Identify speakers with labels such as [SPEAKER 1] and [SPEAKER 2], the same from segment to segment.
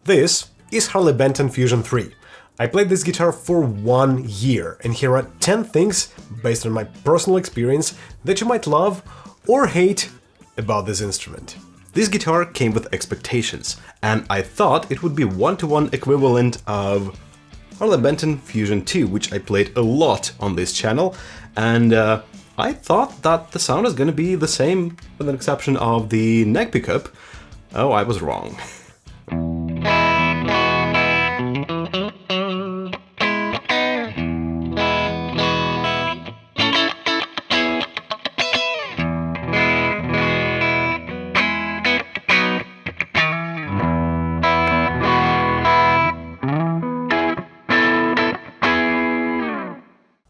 [SPEAKER 1] This is Harley Benton Fusion-III. I played this guitar for 1 year, and here are 10 things, based on my personal experience, that you might love or hate about this instrument. This guitar came with expectations, and I thought it would be one-to-one equivalent of Harley Benton Fusion-II, which I played a lot on this channel, and I thought that the sound is gonna be the same, with an exception of the neck pickup. Oh, I was wrong.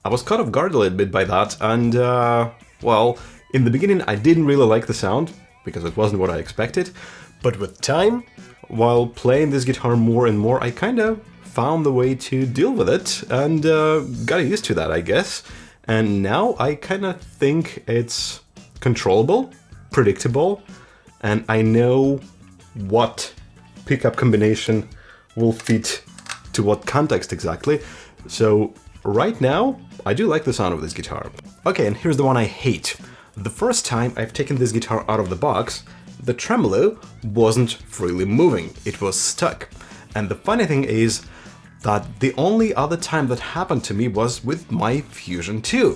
[SPEAKER 1] I was caught off guard a little bit by that, and well, in the beginning I didn't really like the sound, because it wasn't what I expected, but with time, while playing this guitar more and more, I kinda found the way to deal with it, and got used to that, I guess. And now I kinda think it's controllable, predictable, and I know what pickup combination will fit to what context exactly. So right now, I do like the sound of this guitar. Okay, and here's the one I hate. The first time I've taken this guitar out of the box, the tremolo wasn't freely moving, it was stuck. And the funny thing is that the only other time that happened to me was with my Fusion-II.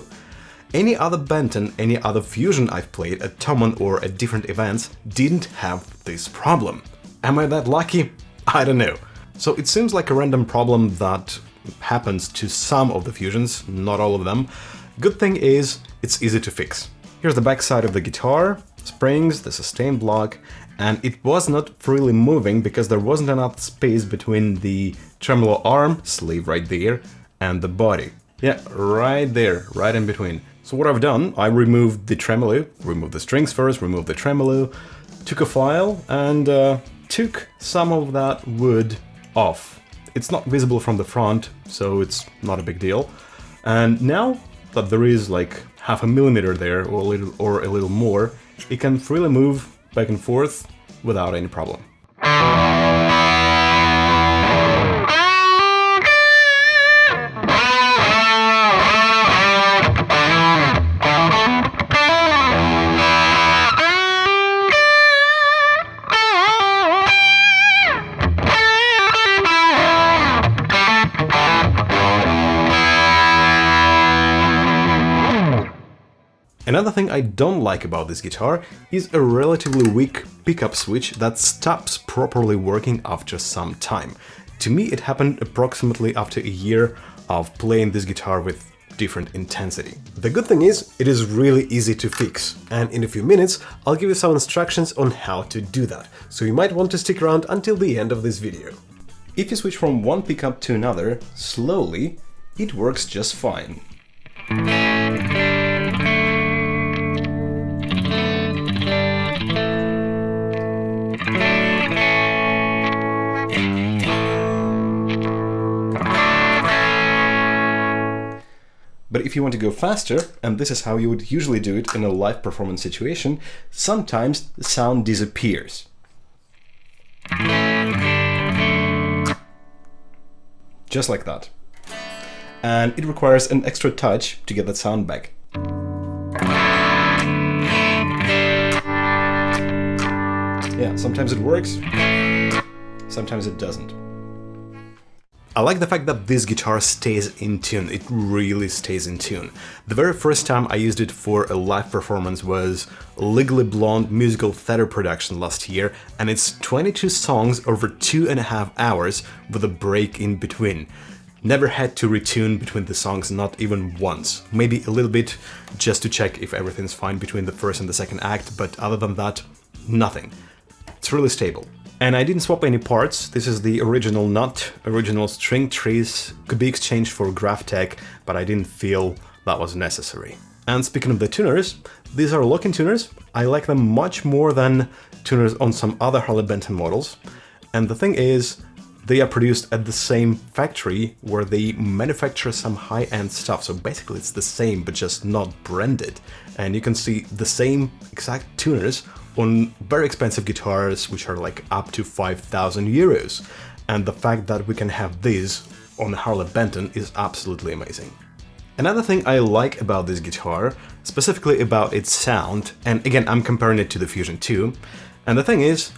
[SPEAKER 1] Any other Benton, any other Fusion I've played at Tomon or at different events didn't have this problem. Am I that lucky? I don't know. So it seems like a random problem that happens to some of the Fusions, not all of them. Good thing is, it's easy to fix. Here's the back side of the guitar, springs, the sustain block, and it was not freely moving because there wasn't enough space between the tremolo arm, sleeve right there, and the body. Yeah, right there, right in between. So what I've done, I removed the tremolo, removed the strings first, removed the tremolo, took a file, and took some of that wood off. It's not visible from the front, so it's not a big deal. And now that there is like 0.5 millimeter there, or a little more, it can freely move back and forth without any problem. Another thing I don't like about this guitar is a relatively weak pickup switch that stops properly working after some time. To me, it happened approximately after a year of playing this guitar with different intensity. The good thing is, it is really easy to fix, and in a few minutes I'll give you some instructions on how to do that, so you might want to stick around until the end of this video. If you switch from one pickup to another slowly, it works just fine. But if you want to go faster, and this is how you would usually do it in a live performance situation, sometimes the sound disappears. Just like that. And it requires an extra touch to get that sound back. Yeah, sometimes it works, sometimes it doesn't. I like the fact that this guitar stays in tune, it really stays in tune. The very first time I used it for a live performance was Legally Blonde musical theater production last year, and it's 22 songs over 2.5 hours with a break in between. Never had to retune between the songs, not even once. Maybe a little bit just to check if everything's fine between the first and the second act, but other than that, nothing. It's really stable. And I didn't swap any parts. This is the original nut, original string trees, could be exchanged for Graphtec, but I didn't feel that was necessary. And speaking of the tuners, these are lock-in tuners. I like them much more than tuners on some other Harley Benton models. And the thing is, they are produced at the same factory where they manufacture some high-end stuff. So basically it's the same, but just not branded. And you can see the same exact tuners on very expensive guitars, which are like up to 5,000 euros. And the fact that we can have this on Harley Benton is absolutely amazing. Another thing I like about this guitar, specifically about its sound, and again I'm comparing it to the Fusion-II, and the thing is,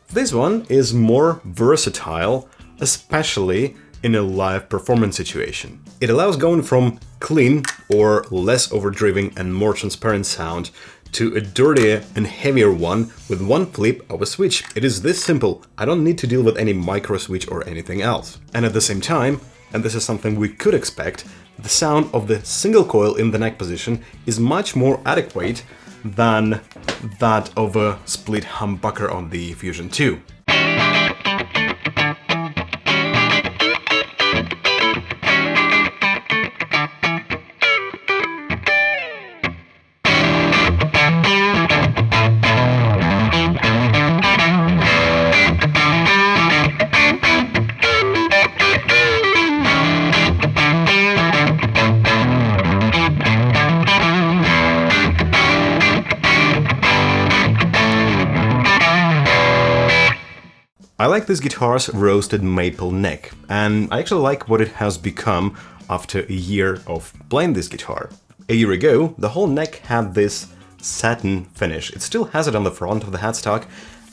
[SPEAKER 1] this one is more versatile, especially in a live performance situation. It allows going from clean or less overdriven and more transparent sound to a dirtier and heavier one with one flip of a switch. It is this simple. I don't need to deal with any micro switch or anything else. And at the same time, and this is something we could expect, the sound of the single coil in the neck position is much more adequate than that of a split humbucker on the Fusion-II. I like this guitar's roasted maple neck, and I actually like what it has become after a year of playing this guitar. A year ago, the whole neck had this satin finish. It still has it on the front of the headstock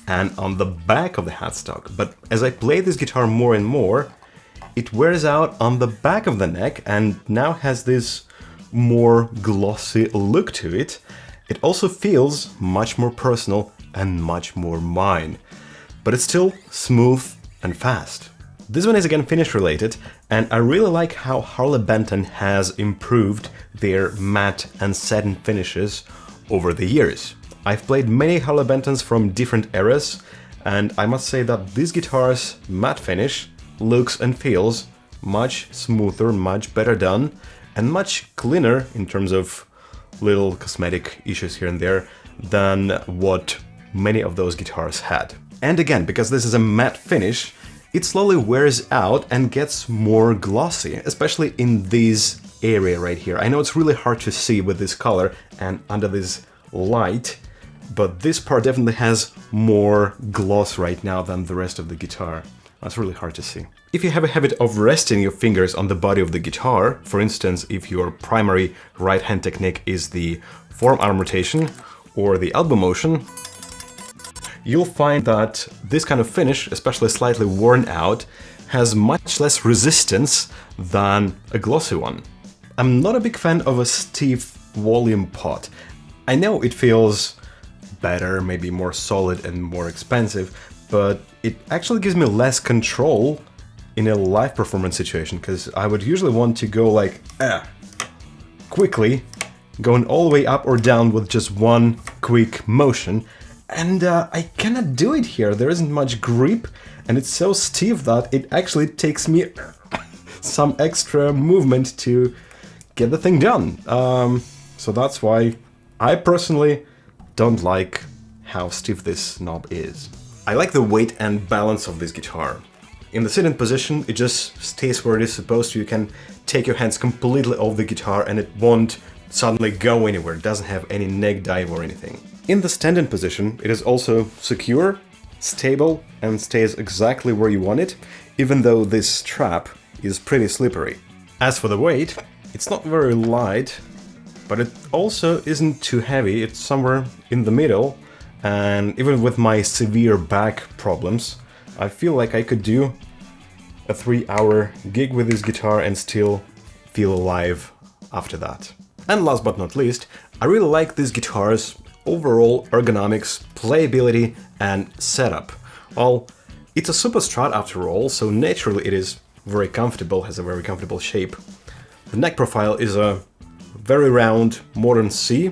[SPEAKER 1] and on the back of the headstock, but as I play this guitar more and more, it wears out on the back of the neck and now has this more glossy look to it. It also feels much more personal and much more mine. But it's still smooth and fast. This one is again finish related, and I really like how Harley Benton has improved their matte and satin finishes over the years. I've played many Harley Bentons from different eras, and I must say that this guitar's matte finish looks and feels much smoother, much better done, and much cleaner in terms of little cosmetic issues here and there than what many of those guitars had. And again, because this is a matte finish, it slowly wears out and gets more glossy, especially in this area right here. I know it's really hard to see with this color and under this light, but this part definitely has more gloss right now than the rest of the guitar. That's really hard to see. If you have a habit of resting your fingers on the body of the guitar, for instance, if your primary right-hand technique is the forearm rotation or the elbow motion, you'll find that this kind of finish, especially slightly worn out, has much less resistance than a glossy one. I'm not a big fan of a stiff volume pot. I know it feels better, maybe more solid and more expensive, but it actually gives me less control in a live performance situation, because I would usually want to go like, quickly, going all the way up or down with just one quick motion. And I cannot do it here. There isn't much grip, and it's so stiff that it actually takes me some extra movement to get the thing done. So that's why I personally don't like how stiff this knob is. I like the weight and balance of this guitar. In the sitting position, it just stays where it is supposed to. You can take your hands completely off the guitar and it won't suddenly go anywhere. It doesn't have any neck dive or anything. In the standing position, it is also secure, stable, and stays exactly where you want it, even though this strap is pretty slippery. As for the weight, it's not very light, but it also isn't too heavy. It's somewhere in the middle, and even with my severe back problems, I feel like I could do a 3-hour gig with this guitar and still feel alive after that. And last but not least, I really like this guitar's overall ergonomics, playability, and setup. Well, it's a super Strat after all, so naturally it is very comfortable, has a very comfortable shape. The neck profile is a very round modern C,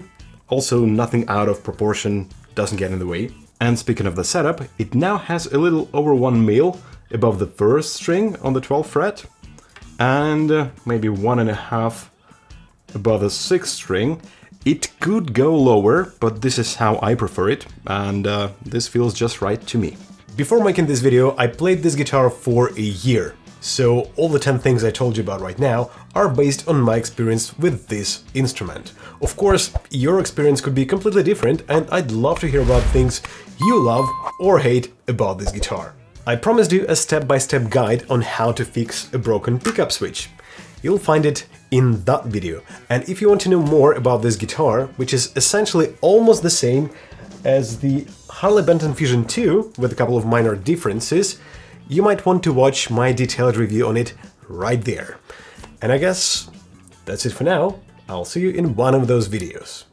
[SPEAKER 1] also nothing out of proportion, doesn't get in the way. And speaking of the setup, it now has a little over 1 mil above the first string on the 12th fret, and maybe 1.5 above the 6th string. It could go lower, but this is how I prefer it, and this feels just right to me. Before making this video, I played this guitar for a year. So all the 10 things I told you about right now are based on my experience with this instrument. Of course, your experience could be completely different, and I'd love to hear about things you love or hate about this guitar. I promised you a step-by-step guide on how to fix a broken pickup switch. You'll find it in that video. And if you want to know more about this guitar, which is essentially almost the same as the Harley Benton Fusion-II with a couple of minor differences, you might want to watch my detailed review on it right there. And I guess that's it for now. I'll see you in one of those videos.